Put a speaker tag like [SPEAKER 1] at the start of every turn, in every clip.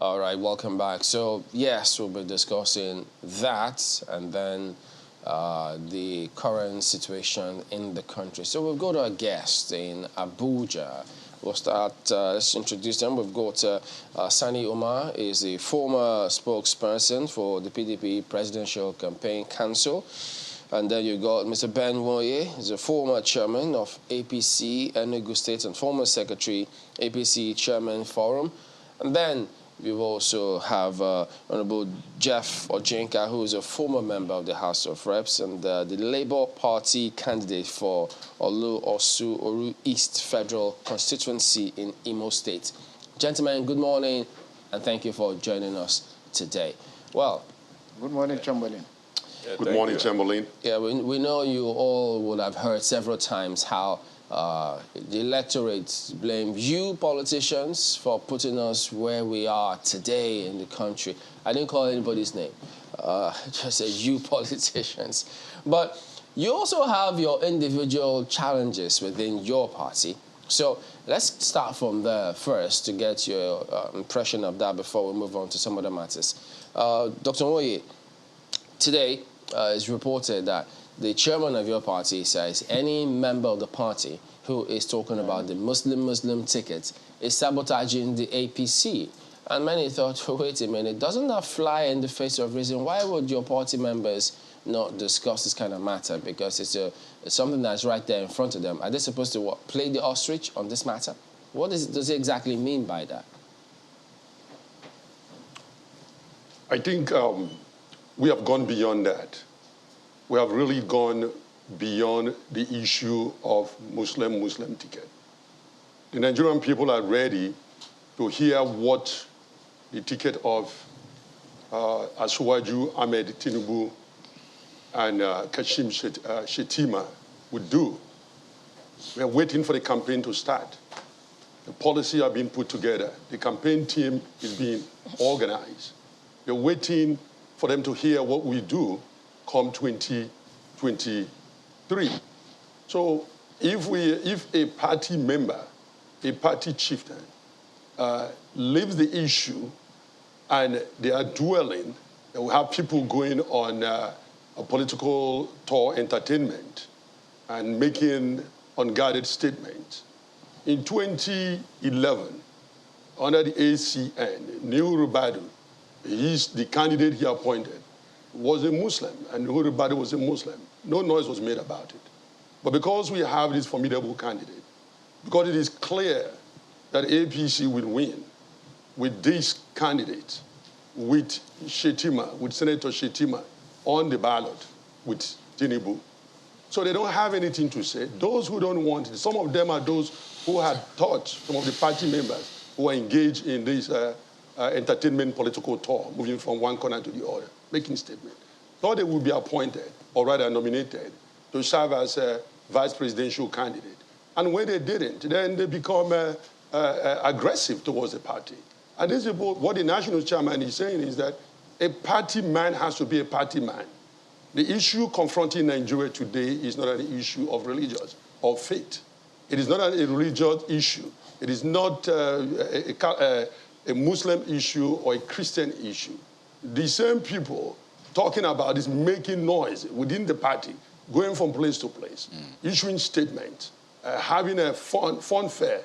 [SPEAKER 1] All right, welcome back. So, yes, we'll be discussing that and then the current situation in the country. So we'll go to our guest in Abuja. We'll start, let's introduce them. We've got Sani Umar, is the former spokesperson for the PDP Presidential Campaign Council. And then you got Mr. Ben Woye, he's a former chairman of APC, Enugu State, and former secretary, APC Chairman Forum. And then we also have Honorable Jeff Ojinka, who is a former member of the House of Reps and the Labour Party candidate for Olu-Osu-Oru East Federal Constituency in Imo State. Gentlemen, good morning, and thank you for joining us today. Well,
[SPEAKER 2] good morning, Chamberlain.
[SPEAKER 3] Yeah, good morning, Chamberlain.
[SPEAKER 1] Yeah, we know you all would have heard several times how the electorate blame you politicians for putting us where we are today in the country. I didn't call anybody's name, just said you politicians. But you also have your individual challenges within your party. So let's start from there first to get your impression of that before we move on to some other matters. Dr. Woye, today it's reported that the chairman of your party says any member of the party who is talking about the Muslim ticket is sabotaging the APC. And many thought, wait a minute, doesn't that fly in the face of reason? Why would your party members not discuss this kind of matter? Because it's something that's right there in front of them. Are they supposed to play the ostrich on this matter? What does it exactly mean by that?
[SPEAKER 3] I think we have gone beyond that. We have really gone beyond the issue of Muslim ticket. The Nigerian people are ready to hear what the ticket of Asuwaju Ahmed Tinubu and Kashim Shettima would do. We are waiting for the campaign to start. The policy are being put together. The campaign team is being organized. We're waiting for them to hear what we do come 2023. So if a party member, a party chieftain, leaves the issue and they are dwelling, and we have people going on a political tour entertainment and making unguarded statements. In 2011, under the ACN, Nuhu Ribadu, he's the candidate he appointed, was a Muslim, and Nuhu Ribadu was a Muslim. No noise was made about it. But because we have this formidable candidate, because it is clear that APC will win with this candidate, with Shettima, with Senator Shettima on the ballot with Tinubu. So they don't have anything to say. Those who don't want it, some of them are those who had taught some of the party members who are engaged in this entertainment political tour, moving from one corner to the other, making statements. Thought they would be appointed, or rather nominated, to serve as a vice presidential candidate. And when they didn't, then they become aggressive towards the party. And this is what the national chairman is saying is that a party man has to be a party man. The issue confronting Nigeria today is not an issue of religious or faith. It is not a religious issue. It is not a Muslim issue or a Christian issue. The same people talking about this, making noise within the party, going from place to place, issuing statements, having a fun fair,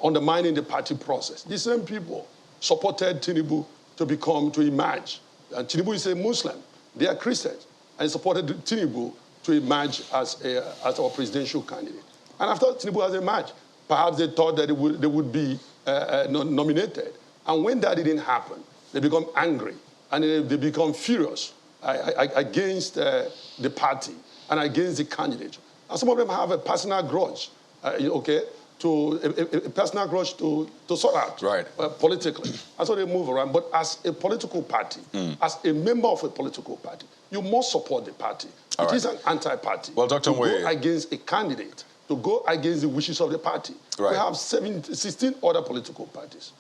[SPEAKER 3] undermining the party process. The same people supported Tinubu to emerge. And Tinubu is a Muslim. They are Christians. And supported Tinubu to emerge as our presidential candidate. And after Tinubu has emerged, perhaps they thought that they would be nominated. And when that didn't happen, they become angry and they become furious against the party and against the candidate. And some of them have a personal grudge, a personal grudge to sort out politically. And so they move around. But as a political party, as a member of a political party, you must support the party. It is an anti-party.
[SPEAKER 4] Well, Dr. Woye,
[SPEAKER 3] go against a candidate, to go against the wishes of the party. We have 16 other political parties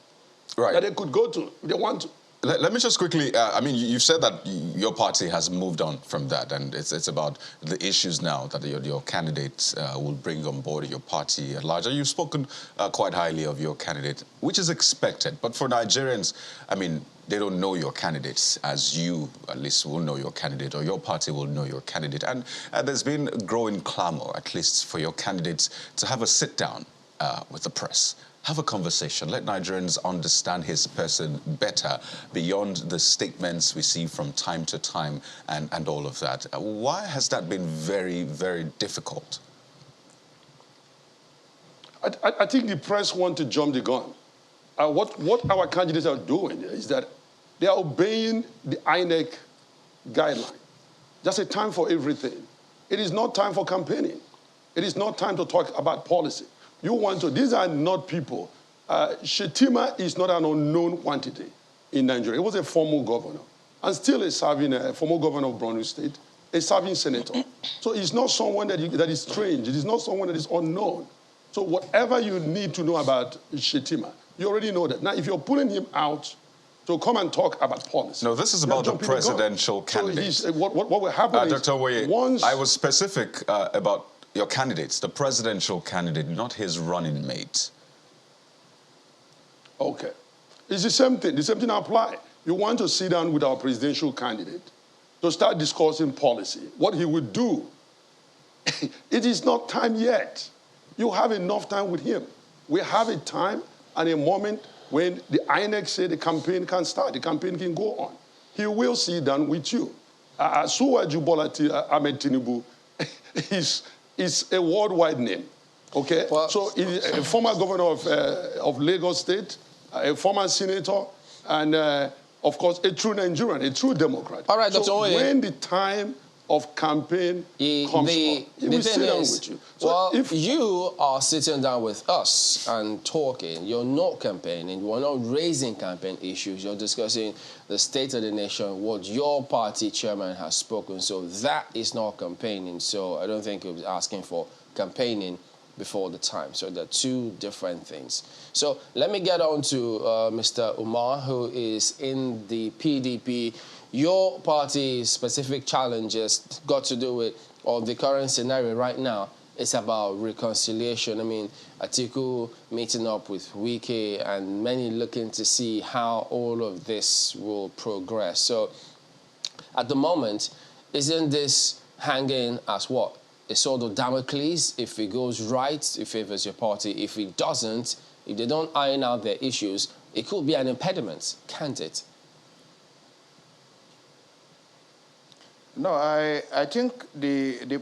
[SPEAKER 3] that they could go to if they want to.
[SPEAKER 2] Let me just quickly, I mean, you've said that your party has moved on from that, and it's about the issues now that your candidates will bring on board your party at large. And you've spoken quite highly of your candidate, which is expected. But for Nigerians, I mean, they don't know your candidates as you, at least, will know your candidate, or your party will know your candidate. And there's been growing clamor, at least for your candidates, to have a sit-down with the press. Have a conversation. Let Nigerians understand his person better beyond the statements we see from time to time and all of that. Why has that been very, very difficult?
[SPEAKER 3] I think the press want to jump the gun. What our candidates are doing is that they are obeying the INEC guideline. That's a time for everything. It is not time for campaigning. It is not time to talk about policy. You want to, these are not people. Shetima is not an unknown quantity in Nigeria. He was a former governor and still a serving former governor of Borno State, a serving senator. So he's not someone that is strange. It is not someone that is unknown. So whatever you need to know about Shetima, you already know that. Now, if you're pulling him out to come and talk about policy.
[SPEAKER 2] No, this is about the presidential candidate.
[SPEAKER 3] So what will happen is,
[SPEAKER 2] Dr. Owoye,
[SPEAKER 3] once...
[SPEAKER 2] I was specific about your candidates, the presidential candidate, not his running mate.
[SPEAKER 3] Okay. It's the same thing. The same thing applies. You want to sit down with our presidential candidate to start discussing policy, what he would do. It is not time yet. You have enough time with him. We have a time and a moment when the INEC say the campaign can start, the campaign can go on. He will sit down with you. Suwaju Bola Ahmed Tinubu is a worldwide name, okay? Well, so he's a former governor of Lagos State, a former senator, and of course, a true Nigerian, a true Democrat.
[SPEAKER 1] All right, Dr.
[SPEAKER 3] So
[SPEAKER 1] Owoye,
[SPEAKER 3] when the time of campaign comes up, he will sit down with you. So
[SPEAKER 1] well, if you are sitting down with us and talking, you're not campaigning, you're not raising campaign issues, you're discussing the state of the nation, what your party chairman has spoken. So that is not campaigning. So I don't think he was asking for campaigning before the time. So they're two different things. So let me get on to Mr. Umar, who is in the PDP. Your party's specific challenges got to do with, or the current scenario right now, it's about reconciliation. I mean, Atiku meeting up with Wike and many looking to see how all of this will progress. So at the moment, isn't this hanging as what? A sort of Damocles? If it goes right, it favors your party. If it doesn't, if they don't iron out their issues, it could be an impediment, can't it?
[SPEAKER 4] No, I think the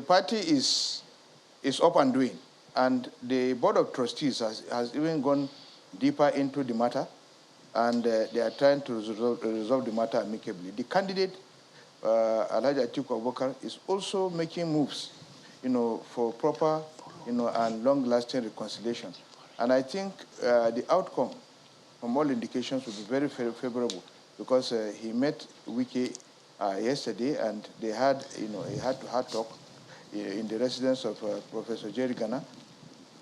[SPEAKER 4] party is up and doing, and the Board of Trustees has even gone deeper into the matter, and they are trying to resolve the matter amicably. The candidate, Alhaji Atiku Abubakar, is also making moves, for proper, and long-lasting reconciliation. And I think the outcome, from all indications, will be very favorable, because he met Wike yesterday, and they had, a heart-to-heart talk in the residence of Professor Jerry Gana.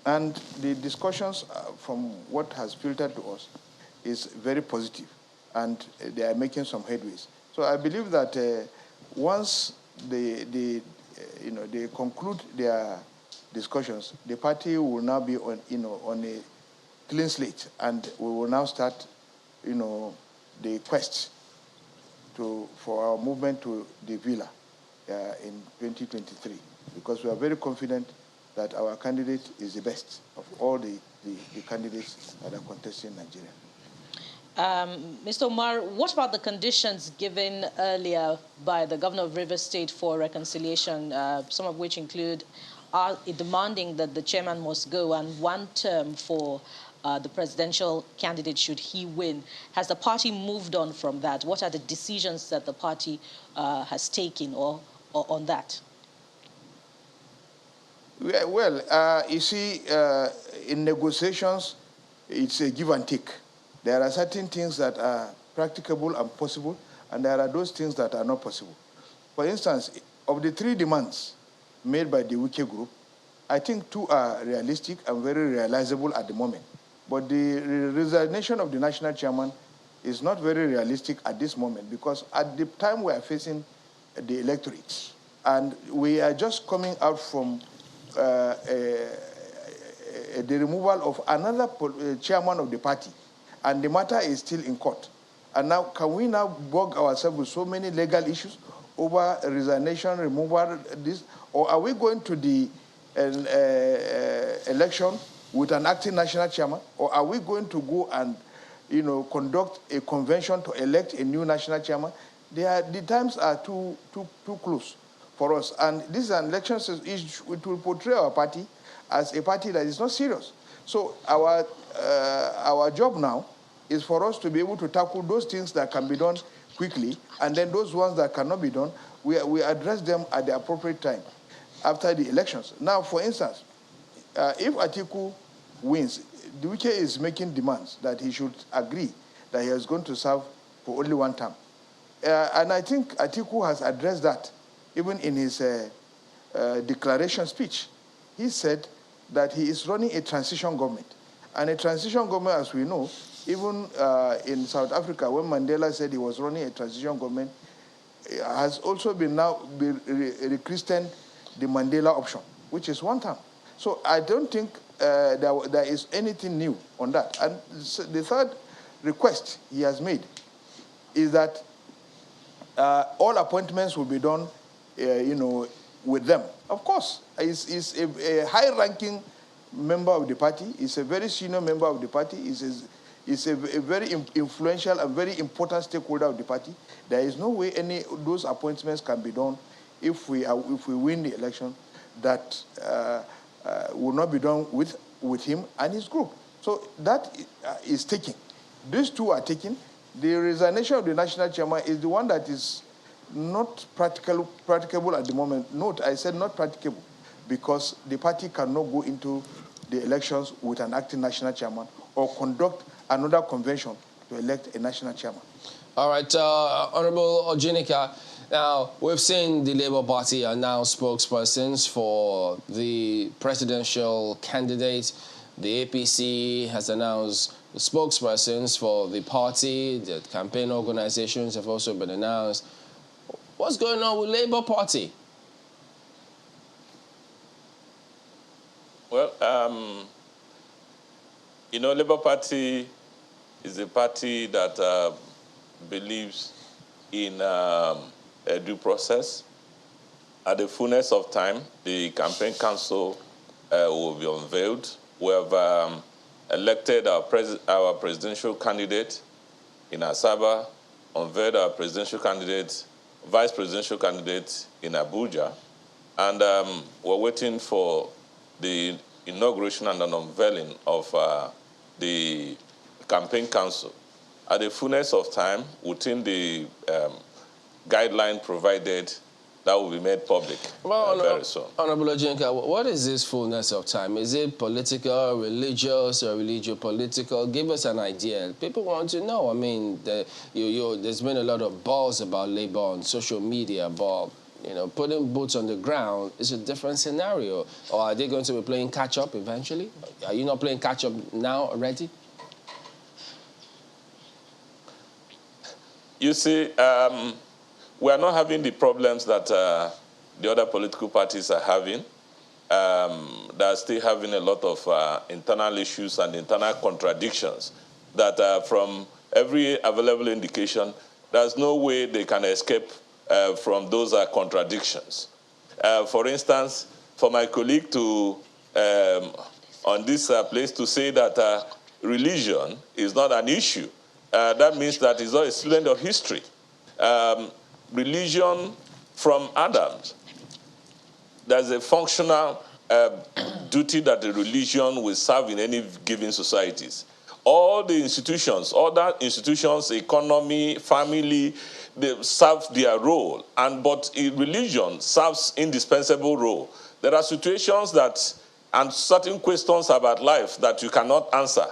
[SPEAKER 4] And the discussions, from what has filtered to us, is very positive, and they are making some headways. So I believe that once they conclude their discussions, the party will now be on a clean slate, and we will now start, the quest for our movement to the Villa in 2023, because we are very confident that our candidate is the best of all the candidates that are contesting in Nigeria.
[SPEAKER 5] Mr. Omar, what about the conditions given earlier by the governor of Rivers State for reconciliation, some of which include demanding that the chairman must go and one term for the presidential candidate should he win? Has the party moved on from that? What are the decisions that the party has taken or on that?
[SPEAKER 4] Well, you see, in negotiations, it's a give and take. There are certain things that are practicable and possible, and there are those things that are not possible. For instance, of the 3 demands made by the Wike group, I think 2 are realistic and very realizable at the moment. But the resignation of the national chairman is not very realistic at this moment, because at the time we are facing the electorate, and we are just coming out from the removal of another chairman of the party, and the matter is still in court. And now, can we now bog ourselves with so many legal issues over resignation, removal, this, or are we going to the election with an acting national chairman, or are we going to go and, conduct a convention to elect a new national chairman? The times are too close for us, and this is an election. It will portray our party as a party that is not serious. So our job now is for us to be able to tackle those things that can be done quickly, and then those ones that cannot be done, we address them at the appropriate time after the elections. Now, for instance, if Atiku wins, the UK is making demands that he should agree that he is going to serve for only one term. And I think Atiku has addressed that, even in his declaration speech. He said that he is running a transition government. And a transition government, as we know, even in South Africa, when Mandela said he was running a transition government, has also been rechristened the Mandela option, which is one term. So I don't think there is anything new on that. And the third request he has made is that all appointments will be done, with them. Of course, he's a high-ranking member of the party. He's a very senior member of the party. He's a very influential and very important stakeholder of the party. There is no way any of those appointments can be done if we win the election that will not be done with him and his group. So that is taken. These two are taken. The resignation of the national chairman is the one that is not practicable at the moment. Note, I said not practicable, because the party cannot go into the elections with an acting national chairman or conduct another convention to elect a national chairman.
[SPEAKER 1] All right, Honorable Ojinika, now we've seen the Labour Party are now spokespersons for the presidential candidate. The APC has announced the spokespersons for the party. The campaign organizations have also been announced. What's going on with Labour Party?
[SPEAKER 6] Well, Labour Party is a party that believes in a due process. At the fullness of time, the campaign council will be unveiled. We have elected our presidential candidate in Asaba, unveiled our presidential candidate, vice presidential candidate in Abuja, and we're waiting for the inauguration and an unveiling of the campaign council. At the fullness of time, within the guideline provided, that will be made public very soon.
[SPEAKER 1] Honorable Ojinika, what is this fullness of time? Is it political, religious, or religio-political? Give us an idea. People want to know. I mean, there's been a lot of buzz about Labour on social media, but putting boots on the ground is a different scenario. Or are they going to be playing catch-up eventually? Are you not playing catch-up now already?
[SPEAKER 6] You see, we are not having the problems that the other political parties are having. They are still having a lot of internal issues and internal contradictions that from every available indication, there's no way they can escape from those contradictions. For instance, for my colleague to, on this place, to say that religion is not an issue, that means that it's not a student of history. Religion from Adams, there's a functional duty that the religion will serve in any given societies. All the institutions, other institutions, economy, family, they serve their role, but religion serves indispensable role. There are situations and certain questions about life that you cannot answer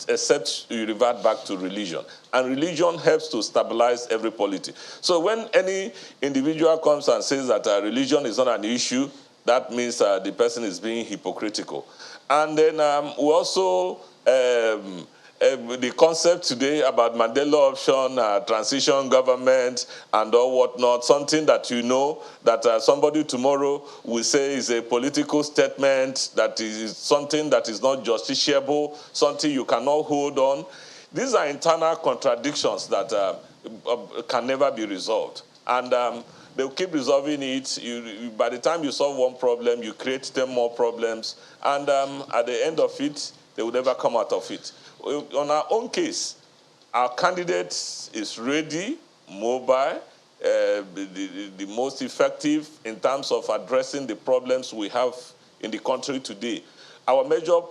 [SPEAKER 6] except you revert back to religion. And religion helps to stabilize every polity. So when any individual comes and says that religion is not an issue, that means the person is being hypocritical. And then we also the concept today about Mandela option, transition government, and all whatnot, something that you know that somebody tomorrow will say is a political statement, that is something that is not justiciable, something you cannot hold on. These are internal contradictions that can never be resolved. And they'll keep resolving it. By the time you solve one problem, you create 10 more problems. And at the end of it, they will never come out of it. On our own case, our candidate is ready, mobile, the most effective in terms of addressing the problems we have in the country today. Our major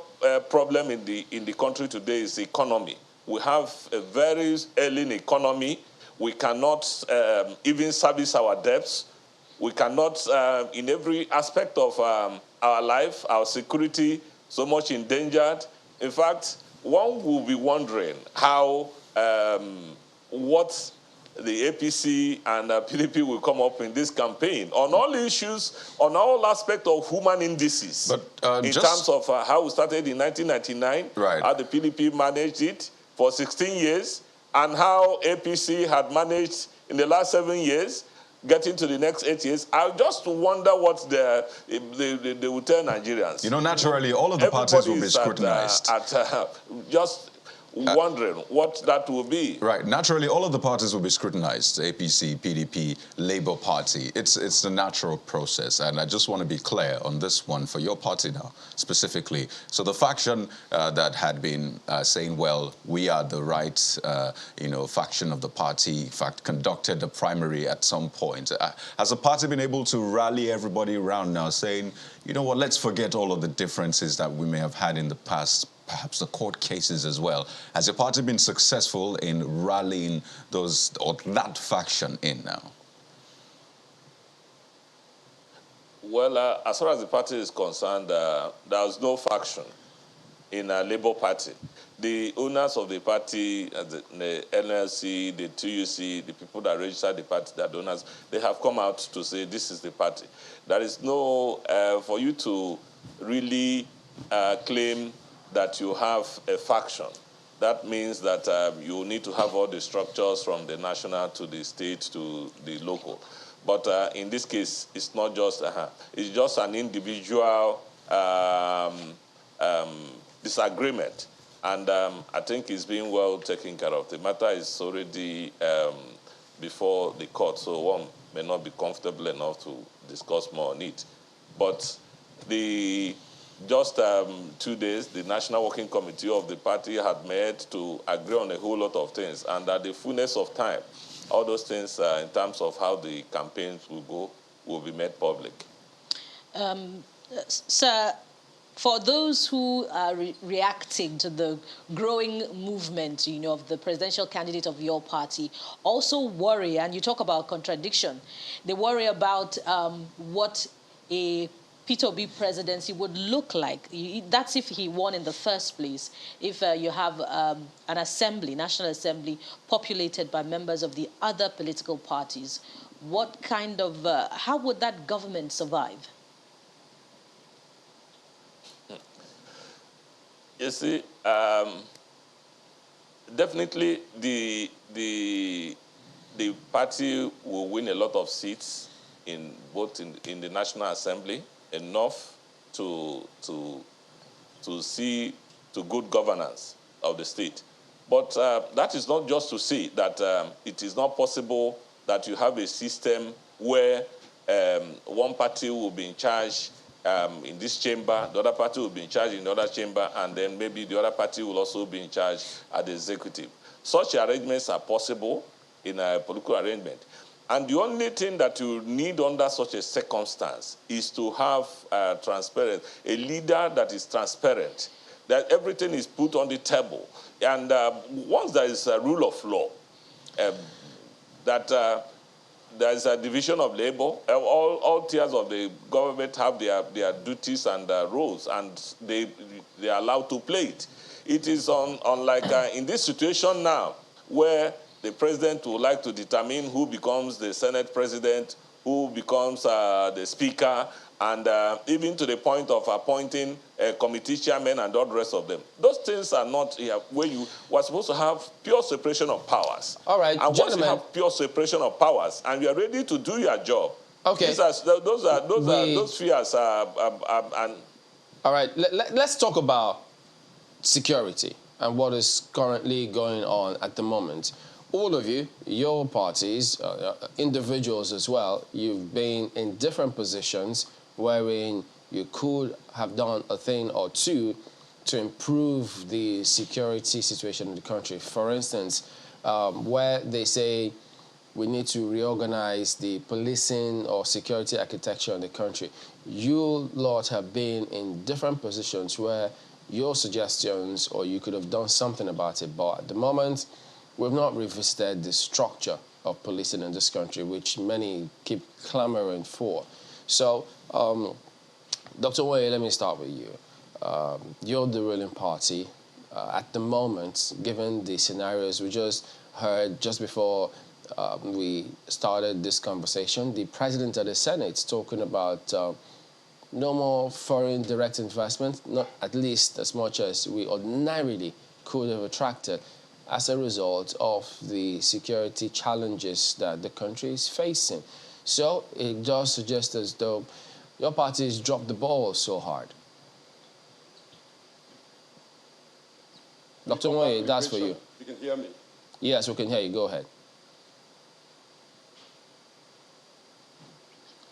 [SPEAKER 6] problem in the country today is the economy. We have a very ailing economy. We cannot even service our debts. We cannot, in every aspect of our life, our security, so much endangered. In fact, one will be wondering how, what the APC and PDP will come up in this campaign on all issues, on all aspects of human indices. But in terms of how we started in 1999,
[SPEAKER 2] right,
[SPEAKER 6] how the PDP managed it for 16 years, and how APC had managed in the last 7 years, getting to the next 8 years. I just wonder what they will tell Nigerians.
[SPEAKER 2] You know, naturally, all of the parties will be scrutinized.
[SPEAKER 6] Just wondering what that will be.
[SPEAKER 2] Right. Naturally, all of the parties will be scrutinized. APC, PDP, Labour Party. It's the natural process. And I just want to be clear on this one for your party now, specifically. So the faction that had been saying, well, we are the right, faction of the party, in fact, conducted the primary at some point. Has the party been able to rally everybody around now saying, you know what, let's forget all of the differences that we may have had in the past, perhaps the court cases as well? Has your party been successful in rallying those or that faction in now?
[SPEAKER 6] Well, as far as the party is concerned, there's no faction in a Labour Party. The owners of the party, the NLC, the TUC, the people that registered the party, the donors, they have come out to say this is the party. There is no, for you to really claim that you have a faction. That means that you need to have all the structures from the national to the state to the local. But in this case, it's not just, it's just an individual disagreement. And I think it's being well taken care of. The matter is already before the court, so one may not be comfortable enough to discuss more on it. But just 2 days, the National Working Committee of the party had met to agree on a whole lot of things. And at the fullness of time, all those things in terms of how the campaigns will go will be made public.
[SPEAKER 5] Sir, for those who are reacting to the growing movement, of the presidential candidate of your party, also worry, and you talk about contradiction, they worry about what a Peter Obi presidency would look like. That's if he won in the first place. If you have an assembly, National Assembly, populated by members of the other political parties, what kind of, how would that government survive?
[SPEAKER 6] You see, definitely the party will win a lot of seats in the National Assembly, enough to see to good governance of the state. But that is not just to say that it is not possible that you have a system where one party will be in charge in this chamber, the other party will be in charge in the other chamber, and then maybe the other party will also be in charge at the executive. Such arrangements are possible in a political arrangement. And the only thing that you need under such a circumstance is to have transparent, a leader that is transparent, that everything is put on the table. And once there is a rule of law, that there is a division of labor, all tiers of the government have their duties and roles, and they are allowed to play it. It is unlike in this situation now, where the president would like to determine who becomes the Senate president, who becomes the speaker, and even to the point of appointing committee chairmen and all the rest of them. Those things are not here where you were supposed to have pure separation of powers.
[SPEAKER 1] All right,
[SPEAKER 6] and
[SPEAKER 1] gentlemen.
[SPEAKER 6] once you have pure separation of powers and you are ready to do your job,
[SPEAKER 1] okay,
[SPEAKER 6] those fears are and.
[SPEAKER 1] All right, let's talk about security and what is currently going on at the moment. All of you, your parties, individuals as well, you've been in different positions wherein you could have done a thing or two to improve the security situation in the country. For instance, where they say we need to reorganize the policing or security architecture in the country. You lot have been in different positions where your suggestions or you could have done something about it, but at the moment, we've not revisited the structure of policing in this country, which many keep clamoring for. So, Dr. Way, let me start with you. You're the ruling party. At the moment, given the scenarios we just heard just before we started this conversation, the President of the Senate talking about no more foreign direct investment, not at least as much as we ordinarily could have attracted as a result of the security challenges that the country is facing. So it does suggest as though your party has dropped the ball so hard. Dr. Moye, that's for you.
[SPEAKER 3] You can hear me?
[SPEAKER 1] Yes, we can hear you. Go ahead.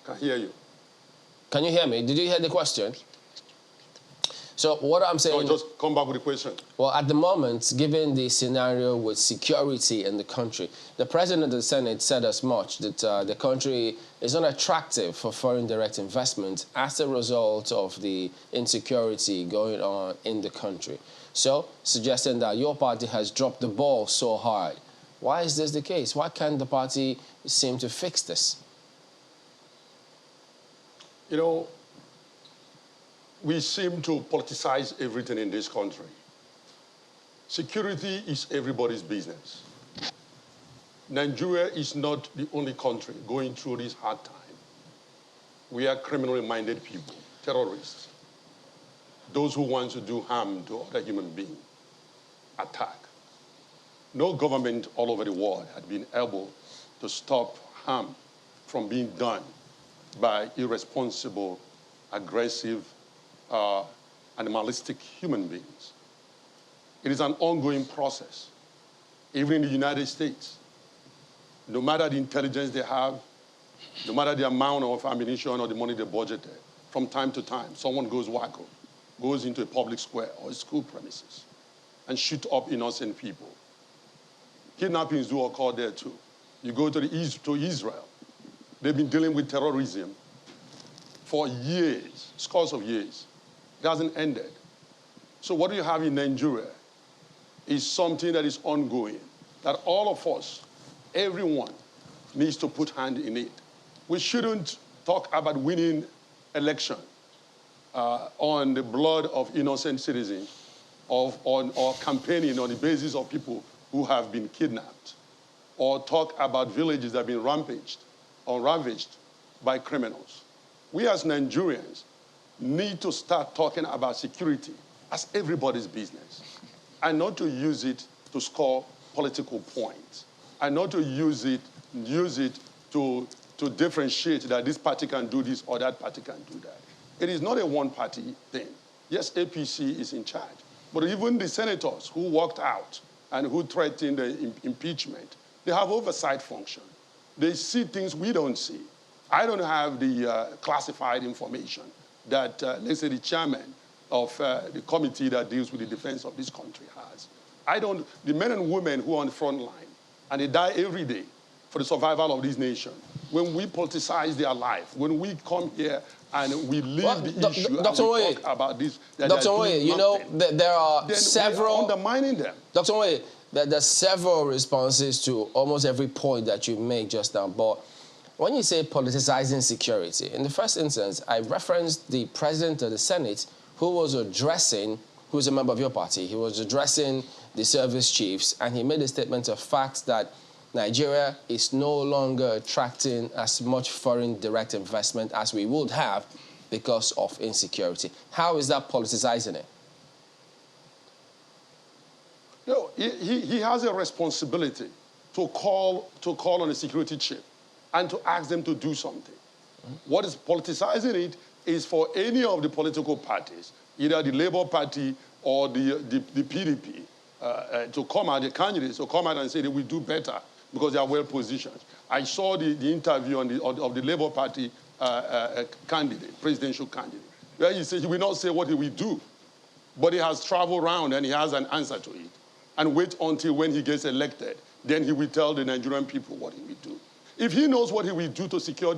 [SPEAKER 3] Can hear you.
[SPEAKER 1] Can you hear me? Did you hear the question? So what I'm saying...
[SPEAKER 3] No, just come back with the question.
[SPEAKER 1] Well, at the moment, given the scenario with security in the country, the President of the Senate said as much that the country is not attractive for foreign direct investment as a result of the insecurity going on in the country. So, suggesting that your party has dropped the ball so hard. Why is this the case? Why can't the party seem to fix this?
[SPEAKER 3] You know, we seem to politicize everything in this country. Security is everybody's business. Nigeria is not the only country going through this hard time. We are criminally minded people, terrorists, those who want to do harm to other human beings, attack. No government all over the world had been able to stop harm from being done by irresponsible, aggressive, animalistic human beings. It is an ongoing process. Even in the United States, no matter the intelligence they have, no matter the amount of ammunition or the money they budgeted, from time to time, someone goes wacko, goes into a public square or a school premises and shoot up innocent people. Kidnappings do occur there too. You go to Israel, they've been dealing with terrorism for years, scores of years. It hasn't ended. So what you have in Nigeria is something that is ongoing, that all of us, everyone, needs to put hand in it. We shouldn't talk about winning election on the blood of innocent citizens or campaigning on the basis of people who have been kidnapped, or talk about villages that have been ravaged by criminals. We as Nigerians need to start talking about security as everybody's business, and not to use it to score political points, and not to use it to differentiate that this party can do this or that party can do that. It is not a one-party thing. Yes, APC is in charge, but even the senators who walked out and who threatened the impeachment, they have oversight function. They see things we don't see. I don't have the classified information that, let's say, the chairman of the committee that deals with the defense of this country has. The men and women who are on the front line, and they die every day for the survival of this nation, when we politicize their life, when we come here and we leave the issue and we talk about this.
[SPEAKER 1] Dr. Oye, you know, there are several...
[SPEAKER 3] undermining them.
[SPEAKER 1] Dr. Oye, there's several responses to almost every point that you make just now, but when you say politicizing security, in the first instance, I referenced the President of the Senate who was a member of your party. He was addressing the service chiefs, and he made a statement of fact that Nigeria is no longer attracting as much foreign direct investment as we would have because of insecurity. How is that politicizing it?
[SPEAKER 3] No, he has a responsibility to call on the security chief and to ask them to do something. What is politicizing it is for any of the political parties, either the Labour Party or the PDP, to come out, the candidates to come out and say they will do better because they are well positioned. I saw the interview of the Labour Party candidate, presidential candidate, where he said he will not say what he will do, but he has traveled around and he has an answer to it. And wait until when he gets elected, then he will tell the Nigerian people what he will do. If he knows what he will do to secure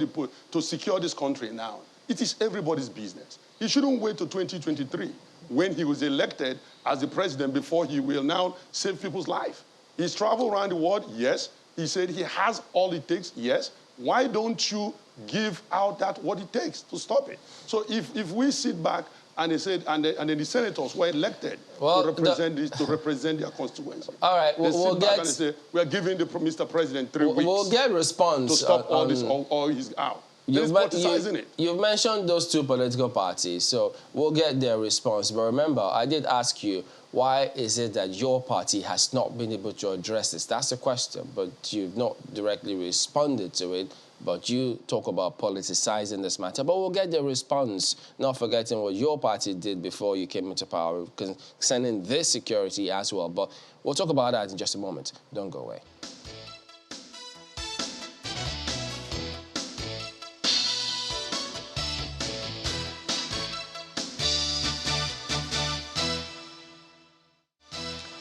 [SPEAKER 3] this country now, it is everybody's business. He shouldn't wait till 2023 when he was elected as the president before he will now save people's life. He's traveled around the world, yes. He said he has all it takes, yes. Why don't you give out what it takes to stop it? So if we sit back and they said, and then the senators were elected to represent their constituency.
[SPEAKER 1] All right, we'll get.
[SPEAKER 3] And they say, we are giving Mr. President 3 weeks.
[SPEAKER 1] We'll get response
[SPEAKER 3] to stop all this, or he's out. You've
[SPEAKER 1] mentioned those two political parties, so we'll get their response. But remember, I did ask you, why is it that your party has not been able to address this? That's the question, but you've not directly responded to it. But you talk about politicizing this matter. But we'll get the response, not forgetting what your party did before you came into power, concerning this security as well. But we'll talk about that in just a moment. Don't go away.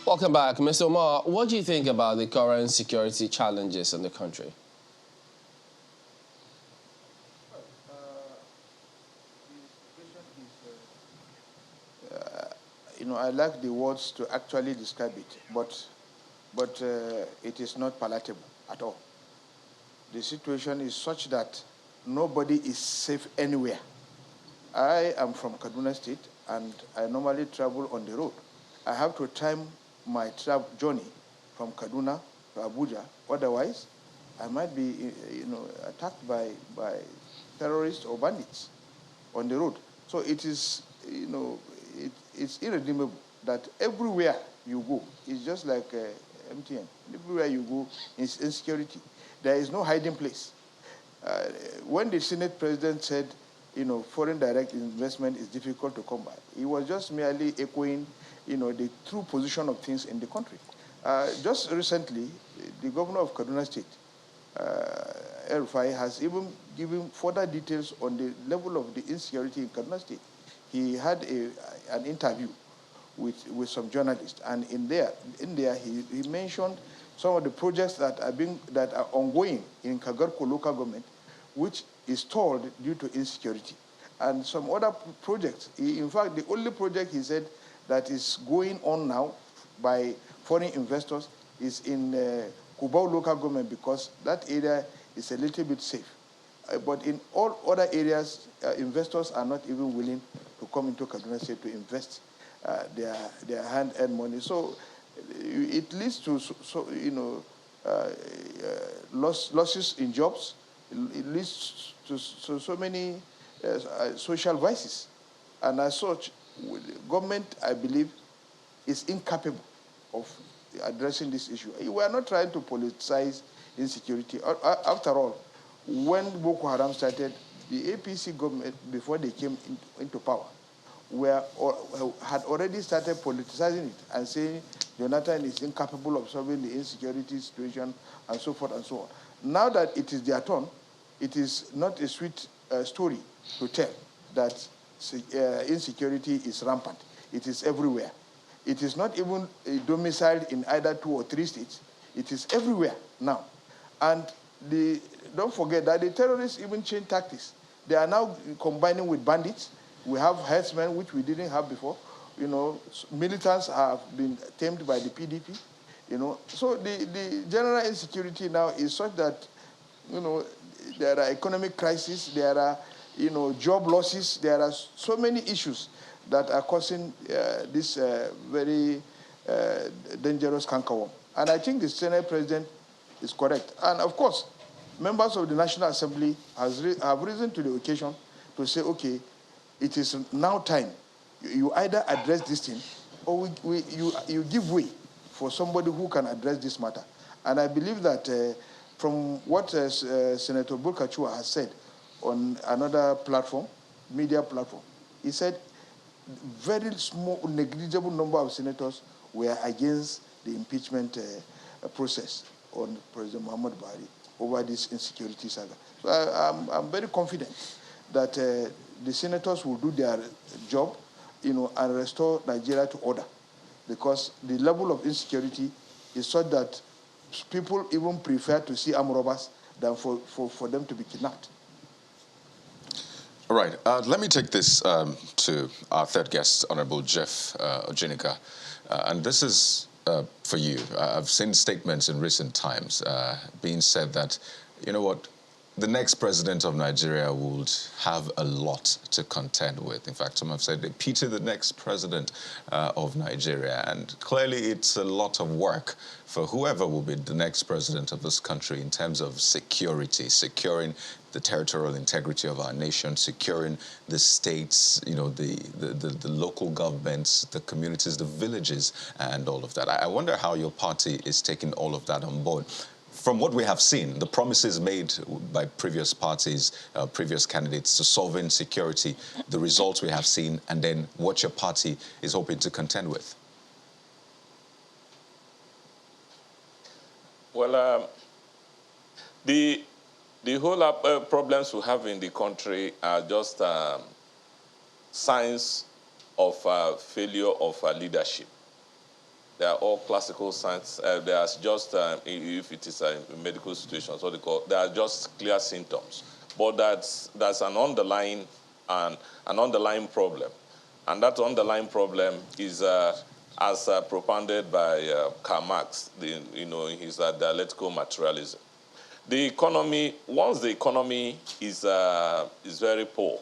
[SPEAKER 1] Welcome back. Mr. Omar, what do you think about the current security challenges in the country?
[SPEAKER 4] I like the words to actually describe it, but it is not palatable at all. The situation is such that nobody is safe anywhere. I am from Kaduna State, and I normally travel on the road. I have to time my journey from Kaduna to Abuja. Otherwise, I might be, attacked by terrorists or bandits on the road. So it is, it's irredeemable that everywhere you go, it's just like MTN. Everywhere you go, it's insecurity. There is no hiding place. When the Senate president said, foreign direct investment is difficult to come by, he was just merely echoing, the true position of things in the country. Just recently, the governor of Kaduna State, El-Rufai, has even given further details on the level of the insecurity in Kaduna State. He had an interview with some journalists, and in there he mentioned some of the projects that are ongoing in Kagarko local government, which is stalled due to insecurity, and some other projects. In fact, the only project he said that is going on now by foreign investors is in Kubau local government, because that area is a little bit safe. But in all other areas, investors are not even willing to come into Kaduna State to invest their hand-earned money. So it leads to losses in jobs. It leads to so many social vices, and as such, government, I believe, is incapable of addressing this issue. We are not trying to politicize insecurity. After all, when Boko Haram started, the APC government, before they came into power, had already started politicizing it and saying Jonathan is incapable of solving the insecurity situation and so forth and so on. Now that it is their turn, it is not a sweet story to tell that insecurity is rampant. It is everywhere. It is not even domiciled in either 2 or 3 states. It is everywhere now. And don't forget that the terrorists even change tactics. They are now combining with bandits. We have herdsmen, which we didn't have before. Militants have been tamed by the PDP. So the general insecurity now is such that, there are economic crises, there are, job losses, there are so many issues that are causing this very dangerous cankerworm. And I think the Senate president is correct. And of course, members of the National Assembly have risen to the occasion to say, okay, it is now time. You either address this thing or you give way for somebody who can address this matter. And I believe that from what Senator Bulkachua has said on another platform, media platform, he said very small, negligible number of senators were against the impeachment process on President Muhammad Buhari over this insecurity saga. So I'm very confident that the senators will do their job, and restore Nigeria to order, because the level of insecurity is such that people even prefer to see armed robbers than for them to be kidnapped.
[SPEAKER 2] All right. Let me take this to our third guest, Honorable Jeff Ojinika. And this is for you. I've seen statements in recent times being said that, you know what, the next president of Nigeria would have a lot to contend with. In fact, some have said they pity the next president of Nigeria. And clearly it's a lot of work for whoever will be the next president of this country in terms of security, securing the territorial integrity of our nation, securing the states, the local governments, the communities, the villages, and all of that. I wonder how your party is taking all of that on board. From what we have seen, the promises made by previous parties, previous candidates to solve insecurity, the results we have seen, and then what your party is hoping to contend with.
[SPEAKER 6] Well, the whole problems we have in the country are just signs of failure of leadership. They are all classical signs. They are just, if it is a medical situation, so they are just clear symptoms. But that's an underlying problem, and that underlying problem is as propounded by Karl Marx, in his dialectical materialism. The economy, once the economy is very poor,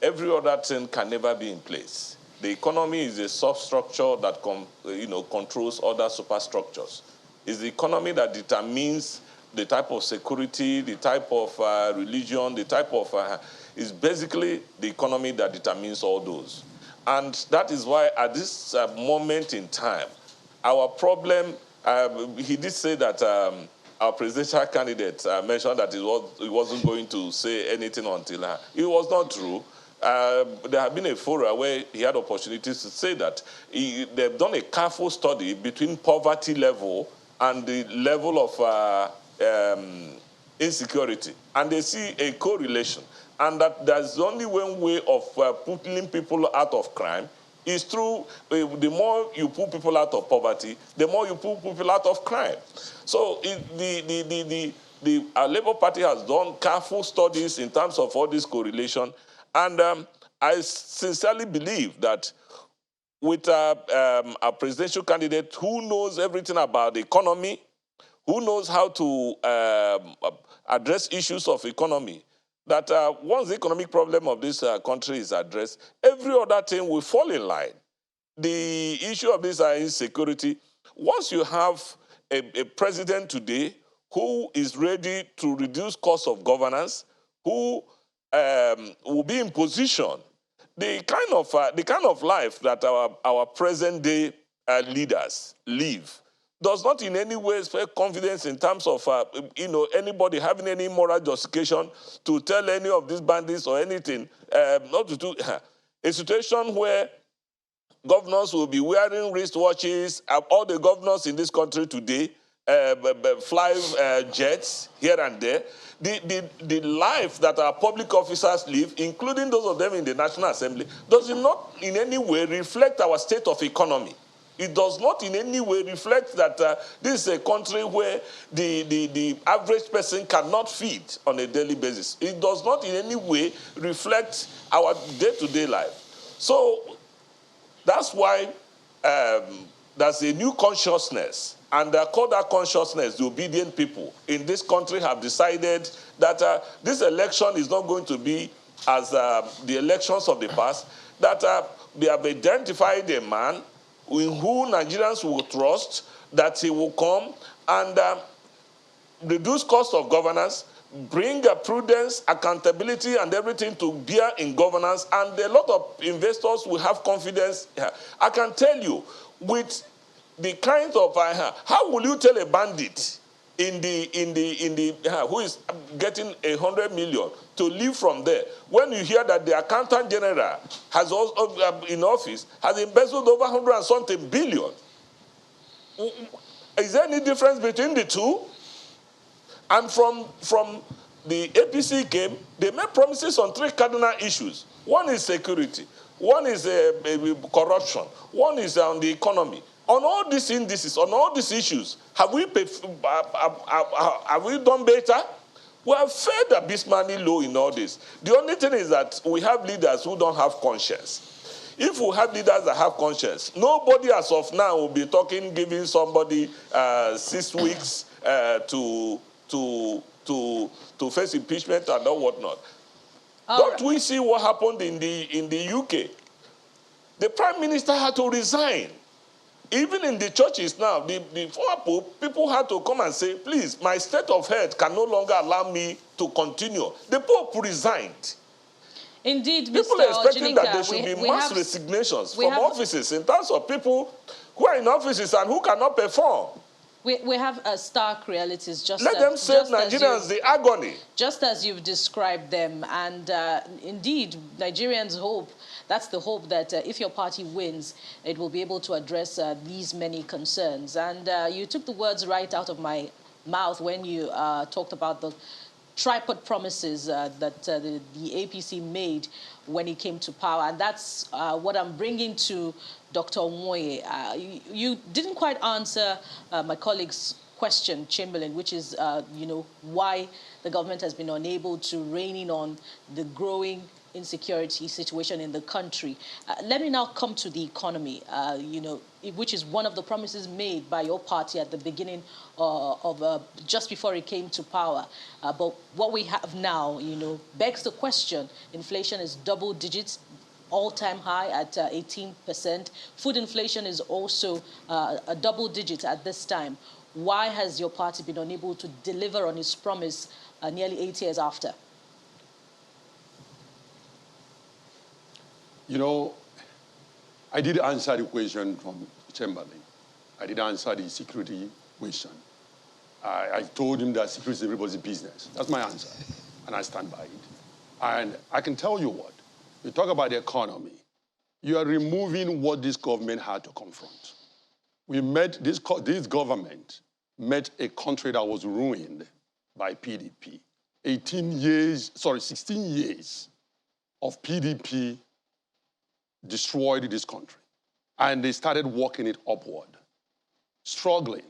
[SPEAKER 6] every other thing can never be in place. The economy is a substructure that controls other superstructures. It's the economy that determines the type of security, the type of religion, the type of... it's basically the economy that determines all those. And that is why at this moment in time, our problem... he did say that our presidential candidate mentioned that he wasn't going to say anything until... it was not true. There have been a forum where he had opportunities to say that they've done a careful study between poverty level and the level of insecurity. And they see a correlation. And that there's only one way of pulling people out of crime is through, the more you pull people out of poverty, the more you pull people out of crime. So our Labour Party has done careful studies in terms of all this correlation. And I sincerely believe that with a presidential candidate who knows everything about the economy, who knows how to address issues of economy, that once the economic problem of this country is addressed, every other thing will fall in line. The issue of this insecurity, once you have a president today who is ready to reduce cost of governance, who will be in position, the kind of life that our present day leaders live does not in any way spare confidence in terms of anybody having any moral justification to tell any of these bandits or anything not to do a situation where governors will be wearing wristwatches. All the governors in this country today fly jets here and there. The life that our public officers live, including those of them in the National Assembly, does not in any way reflect our state of economy. It does not in any way reflect that this is a country where the average person cannot feed on a daily basis. It does not in any way reflect our day-to-day life. So that's why there's a new consciousness, and they call that consciousness the obedient people in this country have decided that this election is not going to be as the elections of the past, that they have identified a man in who Nigerians will trust, that he will come and reduce cost of governance, bring prudence, accountability, and everything to bear in governance, and a lot of investors will have confidence. I can tell you, with the kind of how will you tell a bandit who is getting 100 million to live from there when you hear that the accountant general has also in office has embezzled over 100 and something billion? Is there any difference between the two? And from the APC came, they made promises on 3 cardinal issues. One is security, one is corruption, one is on the economy. On all these indices, on all these issues, have we done better? We have fared abysmally low in all this. The only thing is that we have leaders who don't have conscience. If we have leaders that have conscience, nobody as of now will be giving somebody 6 weeks to face impeachment and all whatnot. Don't we see what happened in the UK? The Prime Minister had to resign. Even in the churches now, the former Pope, people had to come and say, please, my state of health can no longer allow me to continue. The Pope resigned.
[SPEAKER 5] Indeed,
[SPEAKER 6] people
[SPEAKER 5] Mr.
[SPEAKER 6] are expecting
[SPEAKER 5] Ojinika,
[SPEAKER 6] that there should be mass resignations from offices in terms of people who are in offices and who cannot perform.
[SPEAKER 5] We have stark realities.
[SPEAKER 6] Let them save Nigerians the agony.
[SPEAKER 5] Just as you've described them. And indeed, Nigerians hope, that's the hope that if your party wins, it will be able to address these many concerns. And you took the words right out of my mouth when you talked about the tripod promises that the APC made when it came to power. And that's what I'm bringing to Dr. Omoye. You didn't quite answer my colleague's question, Chamberlain, which is, why the government has been unable to rein in on the growing insecurity situation in the country. Let me now come to the economy, which is one of the promises made by your party at the beginning of just before it came to power. But what we have now, begs the question. Inflation is double digits, all-time high at 18%. Food inflation is also a double digit at this time. Why has your party been unable to deliver on its promise nearly 8 years after?
[SPEAKER 3] I did answer the question from Chamberlain. I did answer the security question. I told him that security is everybody's business. That's my answer, and I stand by it. And I can tell you what. You talk about the economy. You are removing what this government had to confront. This government met a country that was ruined by PDP. 16 years of PDP destroyed this country. And they started working it upward, struggling,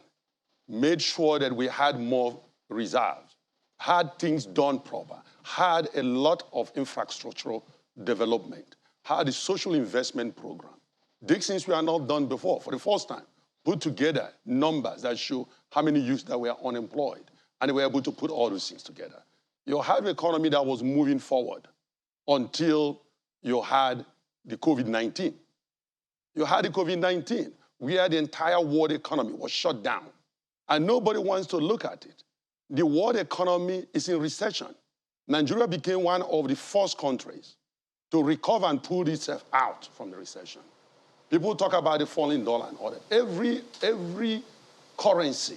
[SPEAKER 3] made sure that we had more reserves, had things done proper, had a lot of infrastructural development, had a social investment program. These things we are not done before. For the first time, put together numbers that show how many youths that were unemployed, and they were able to put all those things together. You had an economy that was moving forward until you had the COVID-19. You had the COVID-19, where the entire world economy was shut down, and nobody wants to look at it. The world economy is in recession. Nigeria became one of the first countries to recover and pull itself out from the recession. People talk about the falling dollar and all that. Every currency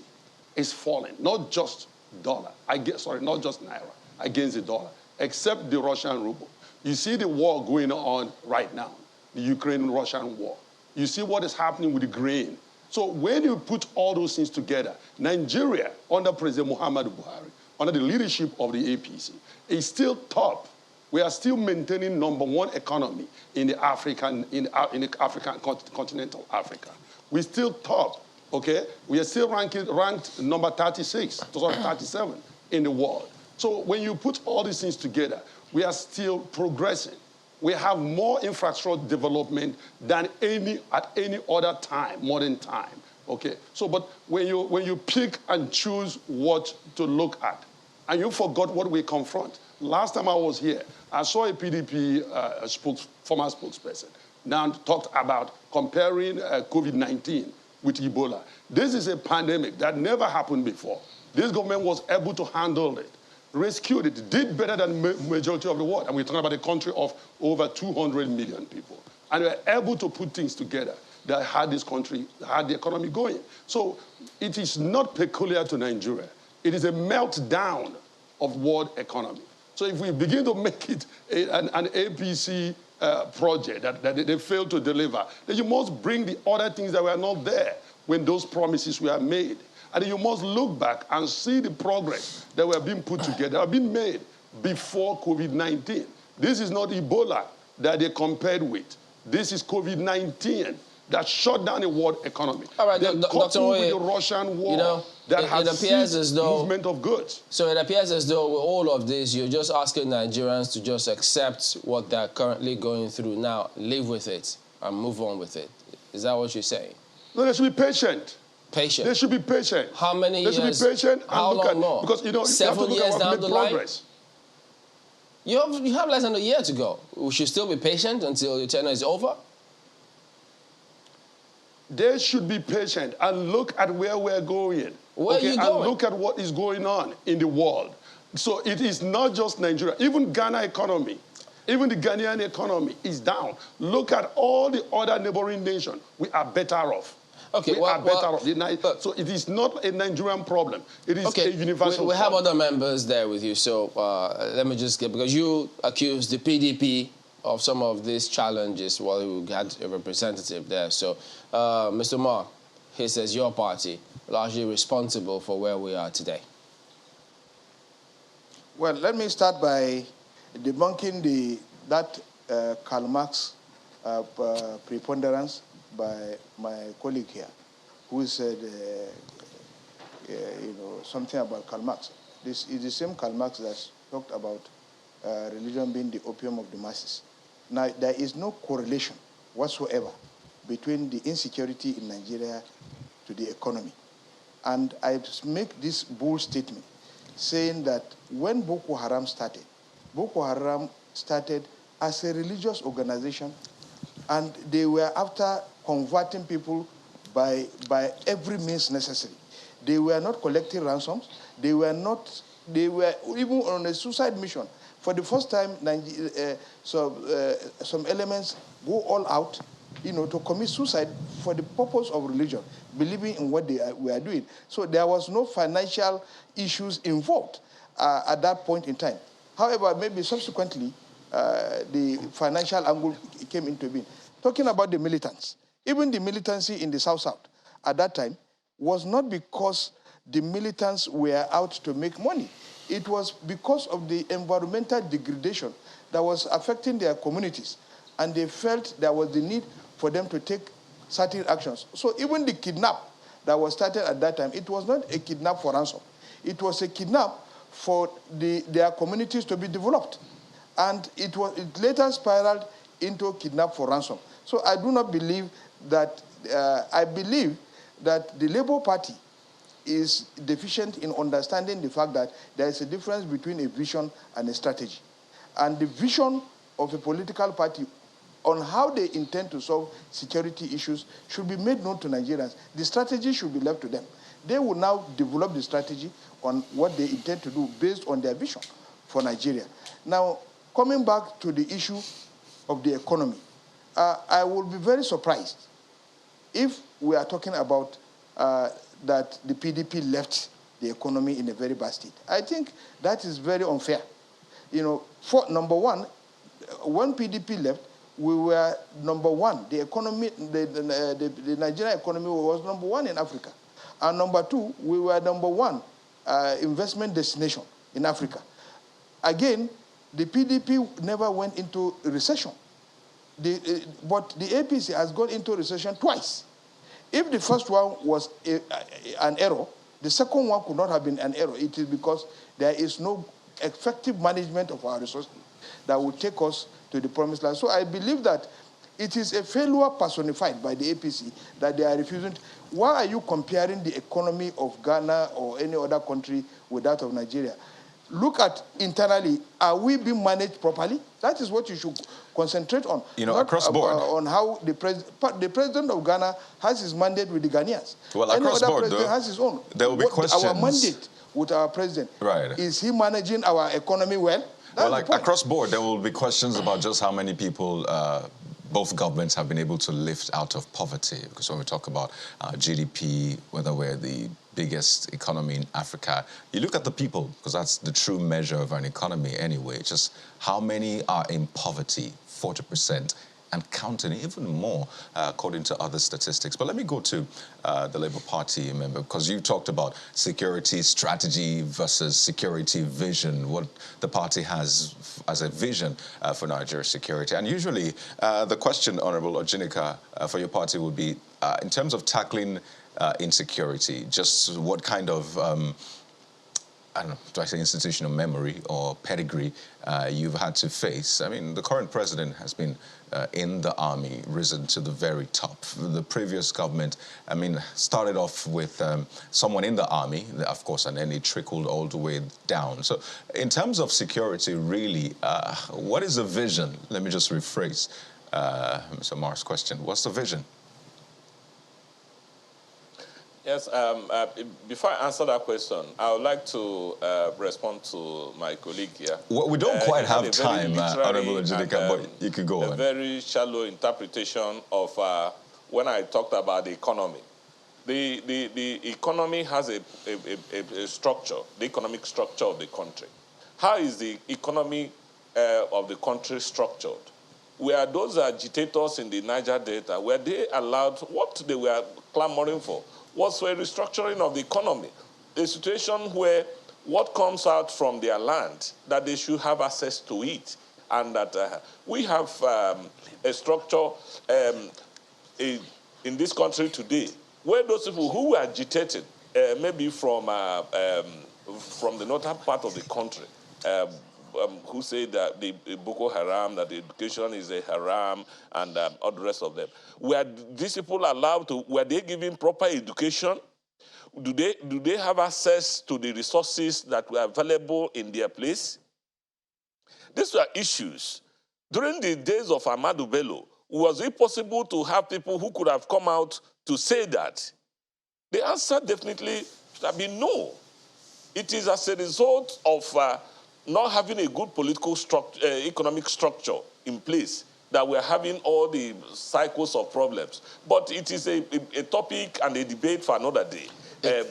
[SPEAKER 3] is falling, not just dollar. Not just naira against the dollar, except the Russian ruble. You see the war going on right now, the Ukraine-Russian war. You see what is happening with the grain. So when you put all those things together, Nigeria, under President Muhammadu Buhari, under the leadership of the APC, is still top. We are still maintaining #1 economy in the continental Africa. We're still top, okay? We are still ranked number 37 in the world. So when you put all these things together, we are still progressing. We have more infrastructure development than at any other time, modern time. Okay. So, but when you pick and choose what to look at, and you forgot what we confront. Last time I was here, I saw a PDP former spokesperson now talked about comparing COVID-19 with Ebola. This is a pandemic that never happened before. This government was able to handle it. rescued it, did better than majority of the world. And we're talking about a country of over 200 million people. And we were able to put things together that had this country, had the economy going. So it is not peculiar to Nigeria. It is a meltdown of world economy. So if we begin to make it an APC project that they failed to deliver, then you must bring the other things that were not there when those promises were made. And you must look back and see the progress that were being put together, have been made before COVID-19. This is not Ebola that they compared with. This is COVID-19 that shut down the world economy.
[SPEAKER 1] All right,
[SPEAKER 3] Dr. With the Russian war, that has ceased movement of goods.
[SPEAKER 1] So it appears as though with all of this, you're just asking Nigerians to just accept what they're currently going through now, live with it, and move on with it. Is that what you're saying?
[SPEAKER 3] No, they should be patient.
[SPEAKER 1] Patient.
[SPEAKER 3] They should be patient.
[SPEAKER 1] How many years?
[SPEAKER 3] They should be patient and
[SPEAKER 1] how
[SPEAKER 3] look
[SPEAKER 1] long
[SPEAKER 3] at,
[SPEAKER 1] more?
[SPEAKER 3] because, you know,
[SPEAKER 1] 7
[SPEAKER 3] you have
[SPEAKER 1] years
[SPEAKER 3] to
[SPEAKER 1] down the line?
[SPEAKER 3] progress.
[SPEAKER 1] You have less than a year to go. We should still be patient until the tenure is over?
[SPEAKER 3] They should be patient and look at where we're going.
[SPEAKER 1] Where are you going?
[SPEAKER 3] And look at what is going on in the world. So it is not just Nigeria. Even Ghana economy, even the Ghanaian economy is down. Look at all the other neighboring nations. We are better off.
[SPEAKER 1] Okay,
[SPEAKER 3] we are better off. So it is not a Nigerian problem. It is a universal
[SPEAKER 1] we have
[SPEAKER 3] problem.
[SPEAKER 1] other members there with you, so let me just get, because you accused the PDP of some of these challenges while you had a representative there. So, Mr. Mark, he says your party largely responsible for where we are today.
[SPEAKER 4] Well, let me start by debunking that Karl Marx preponderance by my colleague here, who said, something about Karl Marx. This is the same Karl Marx that talked about religion being the opium of the masses. Now, there is no correlation whatsoever between the insecurity in Nigeria to the economy. And I make this bold statement saying that when Boko Haram started as a religious organization, and they were after converting people by every means necessary. They were not collecting ransoms. They were even on a suicide mission. For the first time, some elements go all out, to commit suicide for the purpose of religion, believing in what they were doing. So there was no financial issues involved at that point in time. However, maybe subsequently, the financial angle came into being. Talking about the militants, even the militancy in the South at that time was not because the militants were out to make money. It was because of the environmental degradation that was affecting their communities, and they felt there was the need for them to take certain actions. So even the kidnap that was started at that time, it was not a kidnap for ransom. It was a kidnap for their communities to be developed. And it later spiraled into kidnap for ransom. So I do not believe that, I believe that the Labour Party is deficient in understanding the fact that there is a difference between a vision and a strategy. And the vision of a political party on how they intend to solve security issues should be made known to Nigerians. The strategy should be left to them. They will now develop the strategy on what they intend to do based on their vision for Nigeria. Now, coming back to the issue of the economy, I will be very surprised if we are talking about that the PDP left the economy in a very bad state. I think that is very unfair. For number one, when PDP left, we were number one. The economy, the Nigerian economy was number one in Africa. And number two, we were number one investment destination in Africa. Again, the PDP never went into recession. But the APC has gone into recession twice. If the first one was an error, the second one could not have been an error. It is because there is no effective management of our resources that will take us to the promised land. So I believe that it is a failure personified by the APC that they are refusing. Why are you comparing the economy of Ghana or any other country with that of Nigeria? Look at internally, are we being managed properly? That is what you should concentrate on.
[SPEAKER 2] Across board.
[SPEAKER 4] On how the president of Ghana has his mandate with the Ghanaians.
[SPEAKER 2] Well,
[SPEAKER 4] Any
[SPEAKER 2] across
[SPEAKER 4] other
[SPEAKER 2] board,
[SPEAKER 4] president
[SPEAKER 2] though,
[SPEAKER 4] has his own.
[SPEAKER 2] there will be questions.
[SPEAKER 4] Our mandate with our president.
[SPEAKER 2] Right.
[SPEAKER 4] Is he managing our economy well?
[SPEAKER 2] Well, like across board, there will be questions about just how many people both governments have been able to lift out of poverty. Because when we talk about GDP, whether we're the biggest economy in Africa, you look at the people, because that's the true measure of an economy anyway. Just how many are in poverty? 40%. And counting even more, according to other statistics. But let me go to the Labour Party member, because you talked about security strategy versus security vision, what the party has as a vision for Nigeria's security. And usually the question, Honourable Ojinika, for your party would be, in terms of tackling insecurity, just what kind of I don't know, do I say institutional memory or pedigree you've had to face? I mean, the current president has been in the army, risen to the very top. The previous government, I mean, started off with someone in the army, of course, and then it trickled all the way down. So in terms of security, really, what is the vision? Let me just rephrase Mr. Mar's question. What's the vision?
[SPEAKER 6] Yes, before I answer that question, I would like to respond to my colleague here.
[SPEAKER 2] Well, we don't quite have time, Honourable Ojinika, but you could go on.
[SPEAKER 6] A very shallow interpretation of when I talked about the economy. The economy has a structure, the economic structure of the country. How is the economy of the country structured? Were those agitators in the Niger Delta, were they allowed, what they were clamoring for was for a restructuring of the economy, a situation where what comes out from their land, that they should have access to it, and that we have a structure in this country today where those people who were agitated, maybe from the northern part of the country, who say that the Boko Haram, that the education is a haram, and all the rest of them. Were these people allowed to, were they given proper education? Do they have access to the resources that were available in their place? These were issues. During the days of Ahmadu Bello, was it possible to have people who could have come out to say that? The answer definitely should have been no. It is as a result of not having a good political structure, economic structure in place, that we're having all the cycles of problems. But it is a topic and a debate for another day.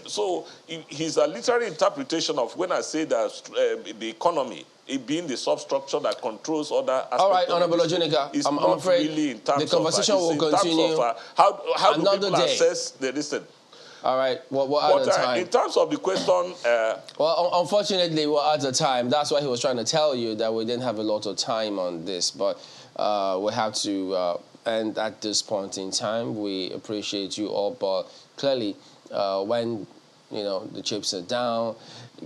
[SPEAKER 6] So his literary interpretation of when I say that the economy, it being the substructure that controls other aspects.
[SPEAKER 1] All right, Honourable Ojinika, I'm afraid
[SPEAKER 6] really in terms
[SPEAKER 1] the conversation will continue
[SPEAKER 6] how do people
[SPEAKER 1] day.
[SPEAKER 6] assess the listen.
[SPEAKER 1] All right, well, we're out of time.
[SPEAKER 6] In terms of the question...
[SPEAKER 1] well, unfortunately, we're out of time. That's why he was trying to tell you that we didn't have a lot of time on this. But we have to end at this point in time. We appreciate you all. But clearly, when the chips are down,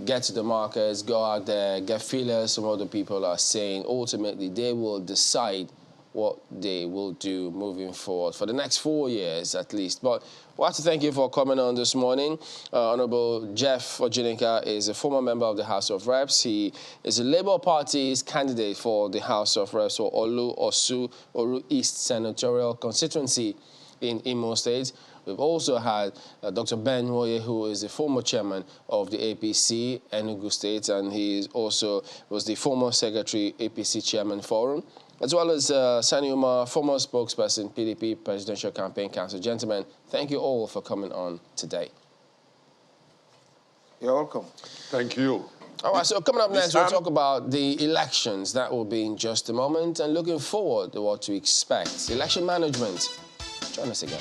[SPEAKER 1] get to the markets, go out there, get feelers from what the people are saying. Ultimately, they will decide what they will do moving forward for the next 4 years at least. But we have to thank you for coming on this morning. Honourable Jeff Ojinika is a former member of the House of Reps. He is a Labour Party's candidate for the House of Reps for Oru East Senatorial Constituency in Imo State. We've also had Dr. Ben Woye, who is the former chairman of the APC, Enugu State, and he also was the former secretary, APC Chairman Forum, as well as Sani Umar, former spokesperson, PDP Presidential Campaign Council. Gentlemen, thank you all for coming on today.
[SPEAKER 4] You're welcome.
[SPEAKER 3] Thank you.
[SPEAKER 1] All right, so coming up next, we'll talk about the elections. That will be in just a moment, and looking forward to what to expect. Election management. Join us again.